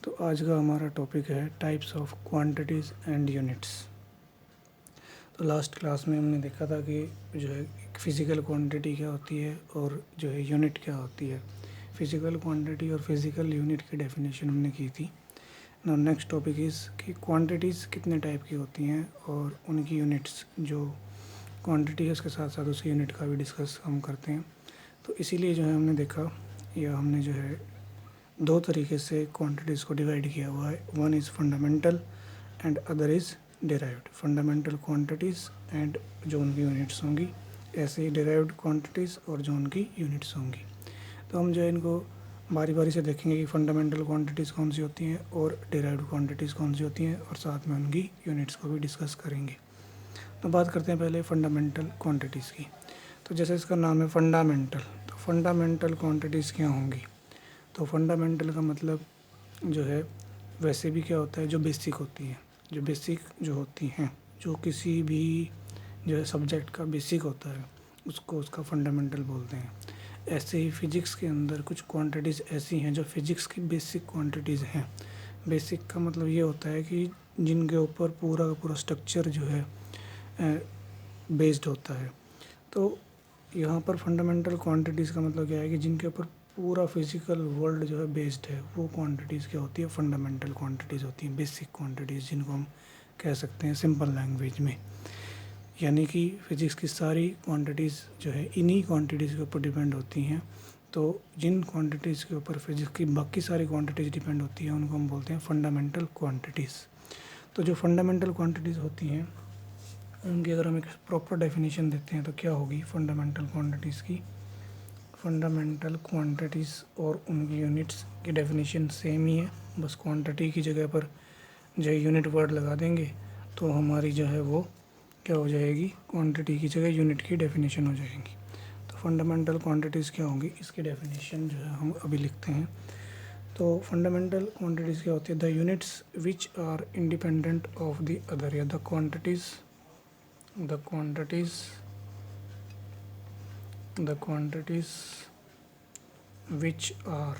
तो आज का हमारा टॉपिक है types of quantities and units. तो लास्ट क्लास में हमने देखा था कि जो है फिज़िकल क्वांटिटी क्या होती है और जो है यूनिट क्या होती है। फिज़िकल क्वांटिटी और फिज़िकल यूनिट की डेफिनेशन हमने की थी। नाउ नेक्स्ट टॉपिक इज़ कि क्वांटिटीज़ कितने टाइप की होती हैं और उनकी यूनिट्स, जो क्वांटिटी है उसके साथ साथ उसकी यूनिट का भी डिस्कस हम करते हैं। तो इसीलिए जो है हमने देखा, या हमने जो है दो तरीके से क्वांटिटीज़ को डिवाइड किया हुआ है। One is fundamental and other is derived. Fundamental quantities and जो उनकी यूनिट्स होंगी, ऐसे ही डिराइव्ड क्वांटिटीज़ और जो उनकी यूनिट्स होंगी। तो हम जो है इनको बारी बारी से देखेंगे कि फंडामेंटल क्वांटिटीज़ कौन सी होती हैं और डिराइव्ड क्वांटिटीज़ कौन सी होती हैं, और साथ में उनकी यूनिट्स को भी डिस्कस करेंगे। तो बात करते हैं पहले फंडामेंटल क्वांटिटीज़ की। तो जैसे इसका नाम है फंडामेंटल, तो फंडामेंटल क्वांटिटीज़ क्या होंगी? तो फंडामेंटल का मतलब जो है वैसे भी क्या होता है, जो बेसिक होती हैं, जो बेसिक जो होती हैं, जो किसी भी जो है सब्जेक्ट का बेसिक होता है, उसको उसका फंडामेंटल बोलते हैं। ऐसे ही फिजिक्स के अंदर कुछ क्वांटिटीज़ ऐसी हैं जो फिजिक्स की बेसिक क्वांटिटीज़ हैं। बेसिक का मतलब ये होता है कि जिनके ऊपर पूरा का पूरा स्ट्रक्चर जो है बेस्ड होता है। तो यहाँ पर फंडामेंटल क्वांटिटीज़ का मतलब क्या है कि जिनके ऊपर पूरा फिजिकल वर्ल्ड जो है बेस्ड है, वो क्वांटिटीज़ क्या होती है, फंडामेंटल क्वांटिटीज़ होती हैं, बेसिक क्वांटिटीज़ जिनको हम कह सकते हैं सिंपल लैंग्वेज में। यानी कि फिजिक्स की सारी क्वांटिटीज़ जो है इन्हीं क्वांटिटीज़ के ऊपर डिपेंड होती हैं। तो जिन क्वांटिटीज़ के ऊपर फिजिक्स की बाकी सारी क्वांटिटीज़ डिपेंड होती हैं उनको हम बोलते हैं फंडामेंटल क्वांटिटीज़। तो जो फंडामेंटल क्वांटिटीज़ होती हैं उनकी अगर हम एक प्रॉपर डेफिनेशन देते हैं तो क्या होगी फंडामेंटल क्वांटिटीज़ की? फंडामेंटल क्वांटिटीज़ और उनकी यूनिट्स की डेफिनेशन सेम ही है, बस क्वांटिटी की जगह पर जो है यूनिट वर्ड लगा देंगे तो हमारी जो है वो क्या हो जाएगी, क्वांटिटी की जगह यूनिट की डेफिनेशन हो जाएगी। तो फंडामेंटल क्वांटिटीज़ क्या होंगी, इसकी डेफिनेशन जो है हम अभी लिखते हैं। तो फंडामेंटल क्वांटिटीज़ क्या होती है? The units which are independent of the other, या the quantities which are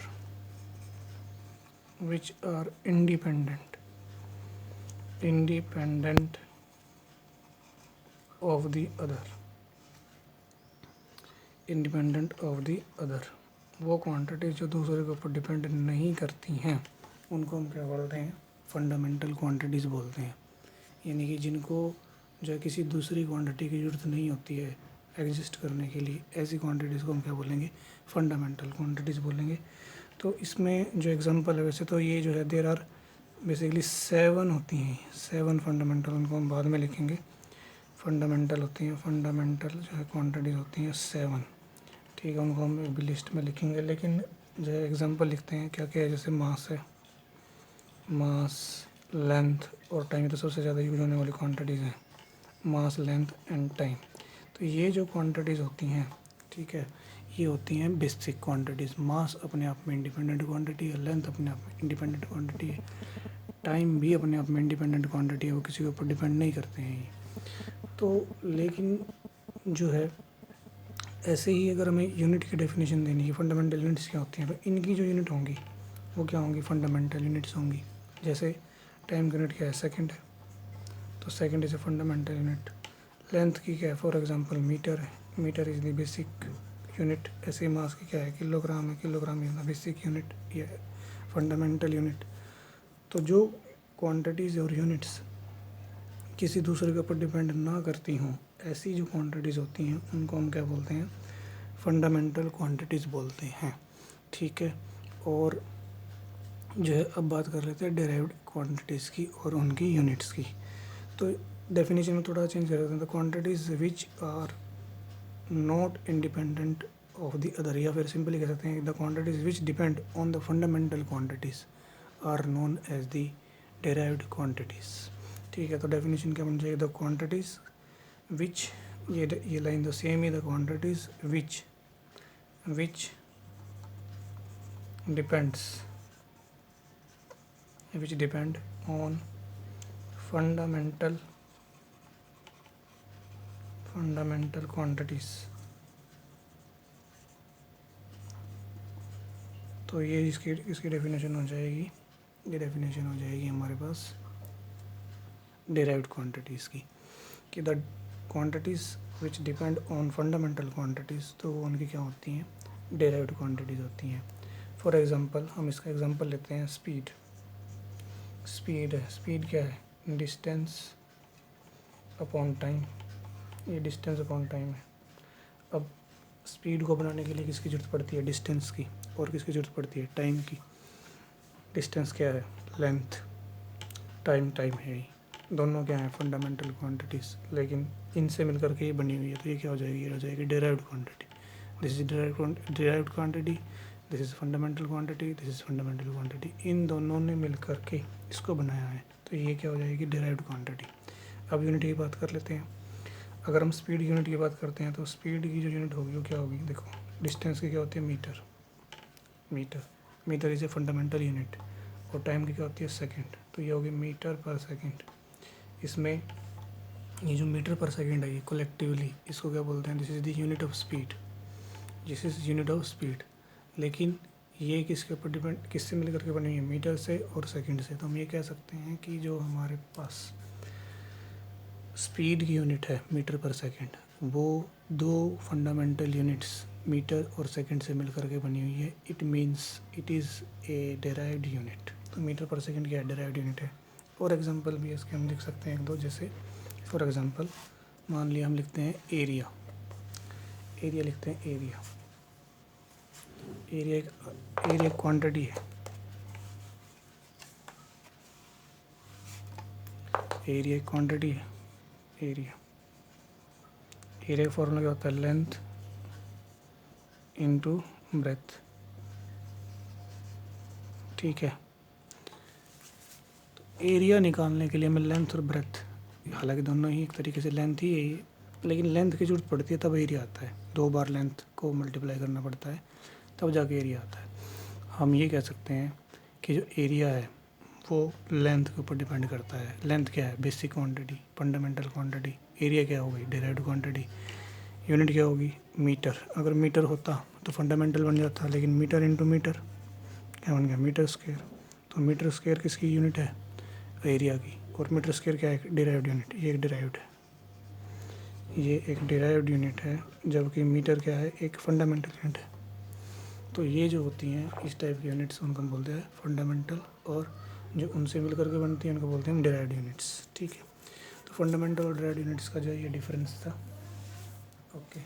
independent of the other। वो क्वांटिटीज जो दूसरे के ऊपर डिपेंड नहीं करती हैं उनको हम क्या बोलते हैं, फंडामेंटल क्वांटिटीज़ बोलते हैं। यानी कि जिनको जो है किसी दूसरी क्वांटिटी की ज़रूरत नहीं होती है एग्जिस्ट करने के लिए, ऐसी क्वांटिटीज़ को हम क्या बोलेंगे, फंडामेंटल क्वांटिटीज़ बोलेंगे। तो इसमें जो एग्जांपल है, वैसे तो ये जो है देयर आर बेसिकली 7 होती हैं, 7 फंडामेंटल, उनको हम बाद में लिखेंगे। फंडामेंटल होती हैं, फंडामेंटल जो है क्वांटिटीज़ होती हैं 7, ठीक है। उनको हम भी लिस्ट में लिखेंगे, लेकिन जो है एग्जांपल लिखते हैं क्या क्या है। जैसे मास है, मास, लेंथ और टाइम, तो सबसे ज़्यादा यूज होने वाली क्वांटिटीज़ हैं, मास, लेंथ एंड टाइम। तो ये जो क्वांटिटीज़ होती हैं, ठीक है, ये होती हैं बेसिक क्वांटिटीज़। मास अपने आप में इंडिपेंडेंट क्वांटिटी है, लेंथ अपने आप में इंडिपेंडेंट क्वांटिटी है, टाइम भी अपने आप में इंडिपेंडेंट क्वांटिटी है, वो किसी के ऊपर डिपेंड नहीं करते हैं ये। तो लेकिन जो है ऐसे ही अगर हमें यूनिट की डेफिनेशन देनी है, फंडामेंटल यूनिट्स क्या होती हैं, तो इनकी जो यूनिट होंगी वो क्या होंगी, फंडामेंटल यूनिट्स होंगी। जैसे टाइम की यूनिट क्या है, सेकंड है, तो second is a fundamental unit. Length की क्या है, फॉर एग्जांपल मीटर है, metre is the basic unit. ऐसे मास की क्या है, किलोग्राम है, kilogram is the basic unit, ये फंडामेंटल यूनिट। तो जो क्वांटिटीज़ और यूनिट्स किसी दूसरे के ऊपर डिपेंड ना करती हों, ऐसी जो क्वांटिटीज़ होती हैं उनको हम क्या बोलते हैं, फंडामेंटल क्वांटिटीज़ बोलते हैं, ठीक है। और जो है अब बात कर लेते हैं डेराइव्ड क्वांटिटीज़ की और उनकी यूनिट्स की। तो डेफिनेशन में थोड़ा चेंज कर देते हैं। The quantities which are not independent of the other, या फिर सिंपली कह सकते हैं the quantities which depend on the fundamental quantities are known as the derived quantities, ठीक है। तो डेफिनेशन क्या बन जाएगी, द क्वांटिटीज़ विच, ये लाइन तो same he, the quantities which depend on fundamental quantities। तो ये इसकी डेफिनेशन हो जाएगी, ये डेफिनेशन हो जाएगी हमारे पास डिराइव्ड क्वांटिटीज़ की, कि the quantities which depend on fundamental quantities, तो वो उनकी क्या होती हैं, डिराइव्ड क्वांटिटीज़ होती हैं। फॉर एग्जांपल हम इसका एग्जांपल लेते हैं स्पीड। स्पीड है, स्पीड क्या है, डिस्टेंस अपॉन टाइम, ये डिस्टेंस अपॉन टाइम है। अब स्पीड को बनाने के लिए किसकी ज़रूरत पड़ती है, डिस्टेंस की, और किसकी ज़रूरत पड़ती है, टाइम की। डिस्टेंस क्या है, लेंथ, टाइम टाइम है ही, दोनों क्या है, फंडामेंटल क्वांटिटीज़, लेकिन इनसे मिलकर के ये बनी हुई है, तो ये क्या हो जाएगी, ये हो जाएगी derived quantity. This is derived quantity, this is fundamental quantity, this is fundamental quantity, इन दोनों ने मिलकर के इसको बनाया है, तो ये क्या हो जाएगी, डिराइव्ड क्वांटिटी। अब यूनिट की बात कर लेते हैं। अगर हम स्पीड यूनिट की बात करते हैं तो स्पीड की जो यूनिट होगी वो क्या होगी, देखो डिस्टेंस की क्या होती है, metre, metre, metre is a fundamental unit, और टाइम की क्या होती है, सेकंड, तो ये होगी मीटर पर सेकंड। इसमें ये जो मीटर पर सेकंड है, ये कलेक्टिवली इसको क्या बोलते हैं, this is the unit of speed, this is unit of speed. लेकिन ये किसके ऊपर डिपेंड, किससे मिल करके बनी हुई है, मीटर से और सेकंड से। तो हम ये कह सकते हैं कि जो हमारे पास स्पीड की यूनिट है मीटर पर सेकंड, वो दो फंडामेंटल यूनिट्स मीटर और सेकंड से मिलकर के बनी हुई है। It means it is a derived unit. तो मीटर पर सेकंड क्या है, डेराइव्ड यूनिट है। और एग्जांपल भी इसके हम लिख सकते हैं एक दो, जैसे फॉर एग्जांपल मान लिया हम लिखते हैं एरिया, एरिया लिखते हैं एरिया, एरिया क्वांटिटी है, एरिया क्वांटिटी है, एरिया, एरिया का फॉर्मूला क्या होता है, लेंथ इनटू ब्रेथ, ठीक है। तो एरिया निकालने के लिए हमें लेंथ और ब्रेथ, हालांकि दोनों ही एक तरीके से लेंथ ही है, लेकिन लेंथ की जरूरत पड़ती है तब एरिया आता है, 2 बार लेंथ को मल्टीप्लाई करना पड़ता है तब जाके एरिया आता है। हम ये कह सकते हैं कि जो एरिया है वो लेंथ के ऊपर डिपेंड करता है। लेंथ क्या है, basic quantity, fundamental quantity, area क्या होगी, डिराइव्ड क्वांटिटी, यूनिट क्या होगी, मीटर। अगर मीटर होता तो फंडामेंटल बन जाता, लेकिन मीटर इंटू मीटर क्या बन गया, मीटर स्क्वायर। तो मीटर स्क्वायर किसकी यूनिट है, एरिया की, और मीटर स्क्वायर क्या है, डिराइव्ड यूनिट, ये एक डिराइव्ड है, ये एक डिराइव्ड यूनिट है, जबकि मीटर क्या है, एक फंडामेंटल यूनिट है। तो ये जो होती हैं इस टाइप की यूनिट्स उनको हम बोलते हैं फंडामेंटल, और जो उनसे मिलकर के बनती हैं उनको बोलते हैं डिराइव्ड यूनिट्स, ठीक है। तो फंडामेंटल और डिराइव्ड यूनिट्स का जो ये डिफरेंस था, ओके।